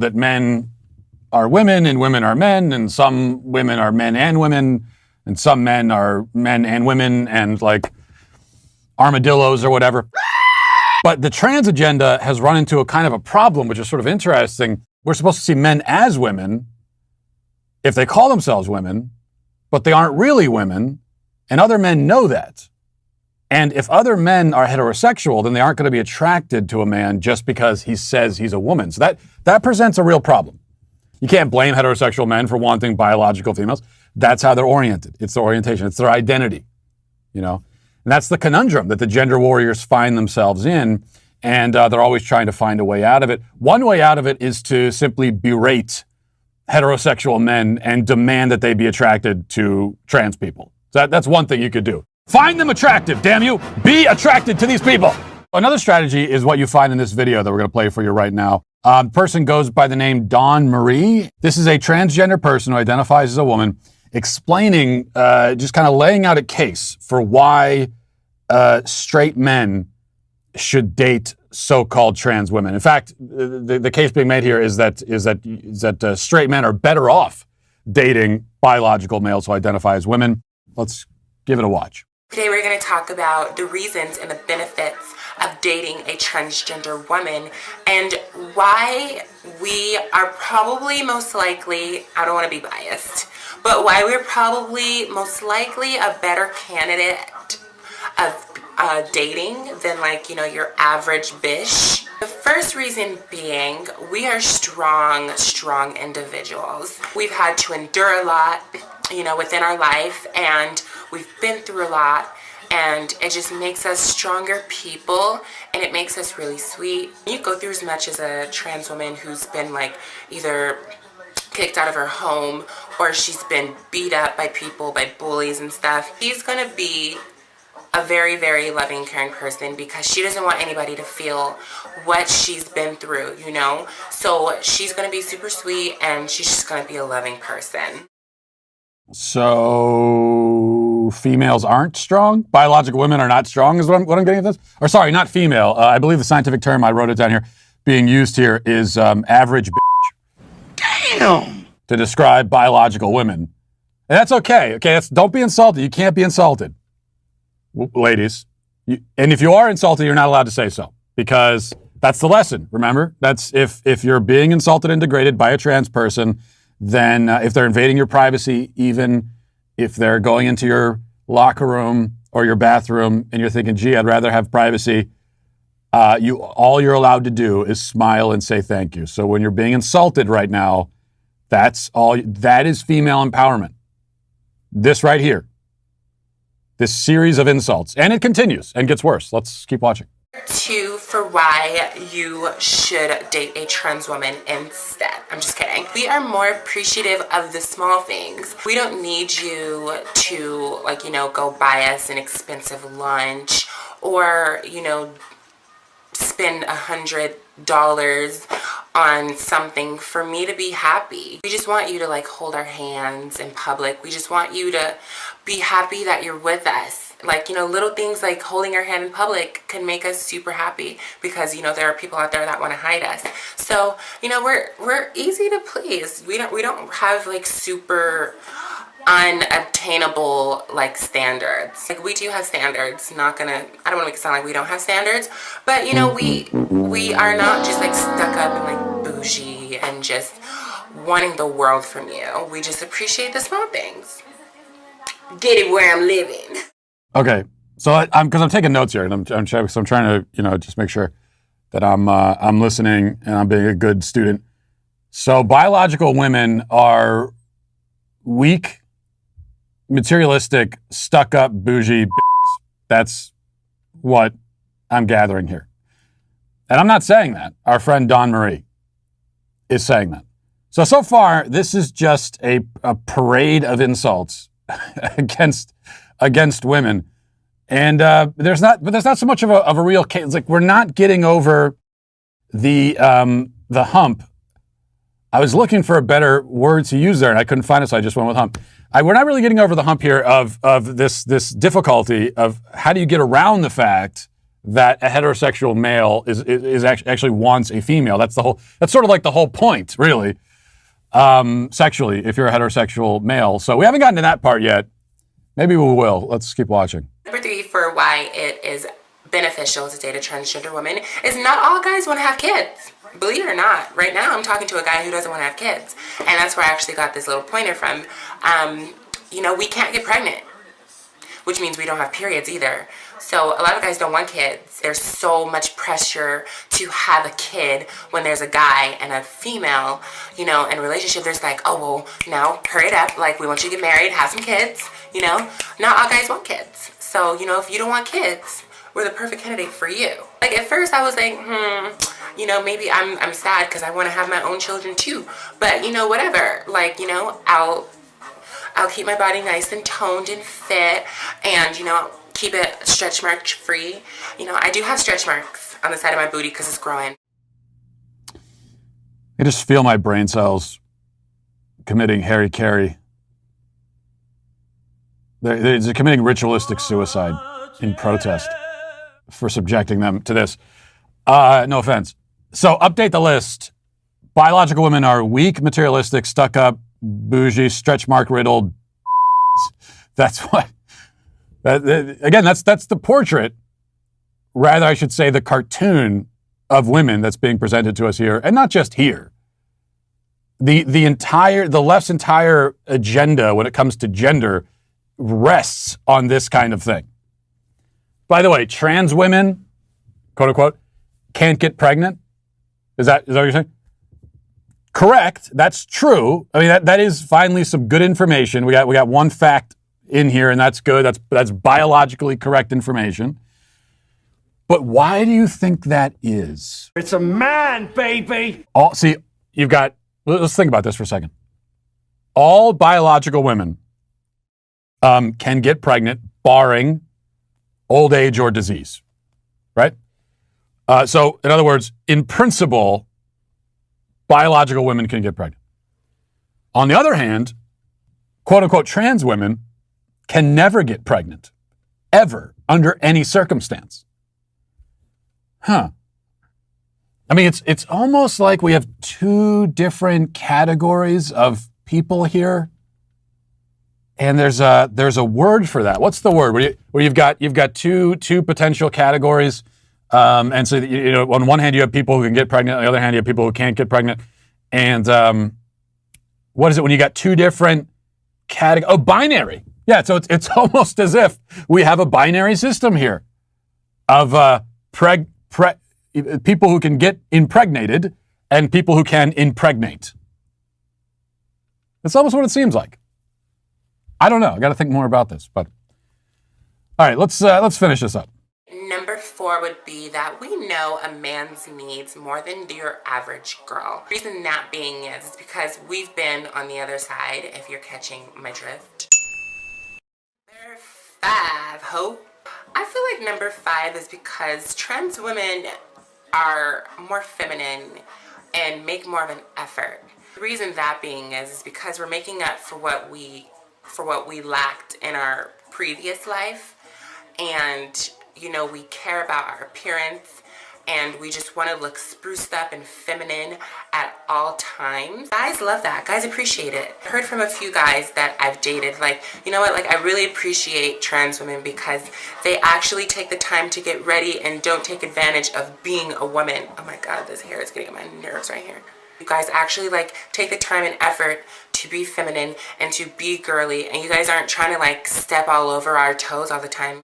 that men are women and women are men, and some women are men and women, and some men are men and women, and like armadillos or whatever. But the trans agenda has run into a kind of a problem, which is sort of interesting. We're supposed to see men as women if they call themselves women, but they aren't really women, and other men know that. And if other men are heterosexual, then they aren't going to be attracted to a man just because he says he's a woman. So that presents a real problem. You can't blame heterosexual men for wanting biological females. That's how they're oriented. It's their orientation. It's their identity, you know? And that's the conundrum that the gender warriors find themselves in, and they're always trying to find a way out of it. One way out of it is to simply berate heterosexual men and demand that they be attracted to trans people. So that's one thing you could do. Find them attractive, damn you! Be attracted to these people! Another strategy is what you find in this video that we're going to play for you right now. Person goes by the name Dawn Marie. This is a transgender person who identifies as a woman, explaining, just kind of laying out a case for why straight men should date so-called trans women. In fact, the case being made here is that straight men are better off dating biological males who identify as women. Let's give it a watch. Today we're going to talk about the reasons and the benefits of dating a transgender woman and why we are probably most likely, I don't want to be biased, but why we're probably most likely a better candidate of dating than your average bish. The first reason being, we are strong individuals. We've had to endure a lot, within our life, and we've been through a lot, and it just makes us stronger people, and it makes us really sweet. You go through as much as a trans woman who's been either kicked out of her home or she's been beat up by people, by bullies and stuff. She's gonna be a very, very loving, caring person because she doesn't want anybody to feel what she's been through, So she's gonna be super sweet, and she's just gonna be a loving person. So females aren't strong? Biological women are not strong is what I'm getting at this? Or sorry, not female. I believe the scientific term, I wrote it down here, being used here is average bitch. Damn! To describe biological women. And that's okay. Okay, don't be insulted. You can't be insulted. Ladies. And if you are insulted, you're not allowed to say so. Because that's the lesson, remember? That's if you're being insulted and degraded by a trans person, then if they're invading your privacy, even if they're going into your locker room or your bathroom and you're thinking, gee, I'd rather have privacy, all you're allowed to do is smile and say thank you. So when you're being insulted right now, that is female empowerment. This right here, this series of insults, and it continues and gets worse. Let's keep watching. 2 for why you should date a trans woman instead. I'm just kidding. We are more appreciative of the small things. We don't need you to go buy us an expensive lunch or spend $100 on something for me to be happy. We just want you to hold our hands in public. We just want you to be happy that you're with us. Little things like holding our hand in public can make us super happy because, there are people out there that want to hide us. So, we're easy to please. We don't have super unobtainable standards. We do have standards. I don't want to make it sound like we don't have standards, but we are not just stuck up and bougie and just wanting the world from you. We just appreciate the small things. Get it where I'm living. Okay, so I'm taking notes here, and I'm trying to just make sure that I'm listening and I'm being a good student. So biological women are weak, materialistic, stuck-up, bougie. That's what I'm gathering here, and I'm not saying that. Our friend Dawn Marie is saying that. So far, this is just a parade of insults against women, and there's not so much of a real case. We're not getting over the hump. I was looking for a better word to use there, and I couldn't find it, so I just went with hump. We're not really getting over the hump here of this difficulty of how do you get around the fact that a heterosexual male is actually wants a female. That's sort of like the whole point, really, sexually, if you're a heterosexual male. So we haven't gotten to that part yet. Maybe we will. Let's keep watching. Number 3 for why it is beneficial to date a transgender woman is not all guys want to have kids. Believe it or not, right now I'm talking to a guy who doesn't want to have kids. And that's where I actually got this little pointer from. We can't get pregnant, which means we don't have periods either. So a lot of guys don't want kids. There's so much pressure to have a kid when there's a guy and a female, in a relationship. There's like, oh, well, now hurry it up. Like, we want you to get married, have some kids, Not all guys want kids. So, if you don't want kids, we're the perfect candidate for you. Like, at first I was like, maybe I'm sad because I want to have my own children too. But, whatever. Like, I'll keep my body nice and toned and fit and, keep it stretch mark free. I do have stretch marks on the side of my booty because it's growing. I just feel my brain cells committing Harry-Carry. They're committing ritualistic suicide in protest for subjecting them to this. No offense. So update the list. Biological women are weak, materialistic, stuck up, bougie, stretch mark riddled. That's what. Again, that's the portrait. Rather, I should say the cartoon of women that's being presented to us here, and not just here. The left's entire agenda when it comes to gender rests on this kind of thing. By the way, trans women, quote unquote, can't get pregnant. Is that what you're saying? Correct. That's true. I mean, that is finally some good information. We got one fact in here, and that's good. That's biologically correct information. But why do you think that is? It's a man, baby. Let's think about this for a second. All biological women can get pregnant, barring old age or disease, right? So, in other words, in principle, biological women can get pregnant. On the other hand, quote-unquote trans women can never get pregnant, ever, under any circumstance. I mean, it's almost like we have two different categories of people here, and there's a word for that. What's the word? Where you've got two potential categories, and so on one hand you have people who can get pregnant, on the other hand you have people who can't get pregnant, and what is it when you got two different categories? Oh, binary. Yeah, so it's almost as if we have a binary system here of people who can get impregnated and people who can impregnate. That's almost what it seems like. I don't know. I got to think more about this. But all right, let's finish this up. Number 4 would be that we know a man's needs more than your average girl. The reason that being is because we've been on the other side, if you're catching my drift. Number 5, hope. I feel like number 5 is because trans women are more feminine and make more of an effort. The reason that being is because we're making up for what we lacked in our previous life, and we care about our appearance and we just want to look spruced up and feminine at all times. Guys love that. Guys appreciate it. I heard from a few guys that I've dated, like, you know what, like, I really appreciate trans women because they actually take the time to get ready and don't take advantage of being a woman. Oh my God, this hair is getting on my nerves right here. You guys actually take the time and effort to be feminine and to be girly, and you guys aren't trying to step all over our toes all the time.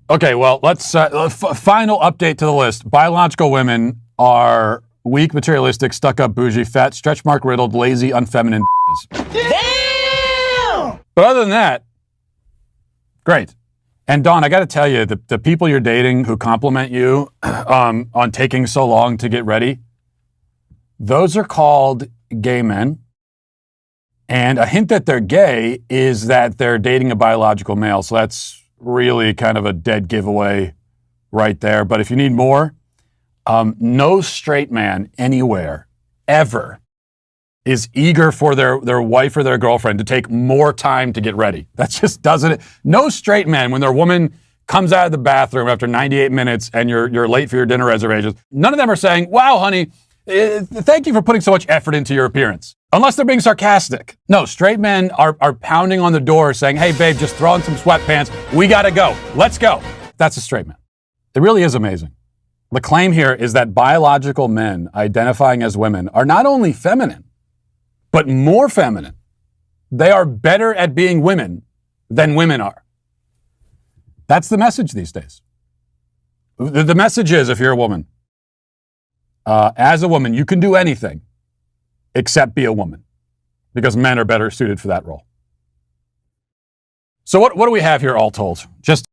Okay, well, let's final update to the list. Biological women are weak, materialistic, stuck-up, bougie, fat, stretch mark riddled, lazy, unfeminine. Damn! But other than that, great. And Dawn, I got to tell you, the people you're dating who compliment you on taking so long to get ready, those are called gay men. And a hint that they're gay is that they're dating a biological male. So that's really kind of a dead giveaway right there. But if you need more, no straight man anywhere ever is eager for their wife or their girlfriend to take more time to get ready. That just doesn't. No straight man, when their woman comes out of the bathroom after 98 minutes and you're late for your dinner reservations, none of them are saying, wow, honey, thank you for putting so much effort into your appearance. Unless they're being sarcastic. No, straight men are pounding on the door saying, hey, babe, just throw on some sweatpants. We got to go. Let's go. That's a straight man. It really is amazing. The claim here is that biological men identifying as women are not only feminine, but more feminine. They are better at being women than women are. That's the message these days. The message is, if you're a woman, as a woman, you can do anything except be a woman, because men are better suited for that role. So what do we have here all told? Just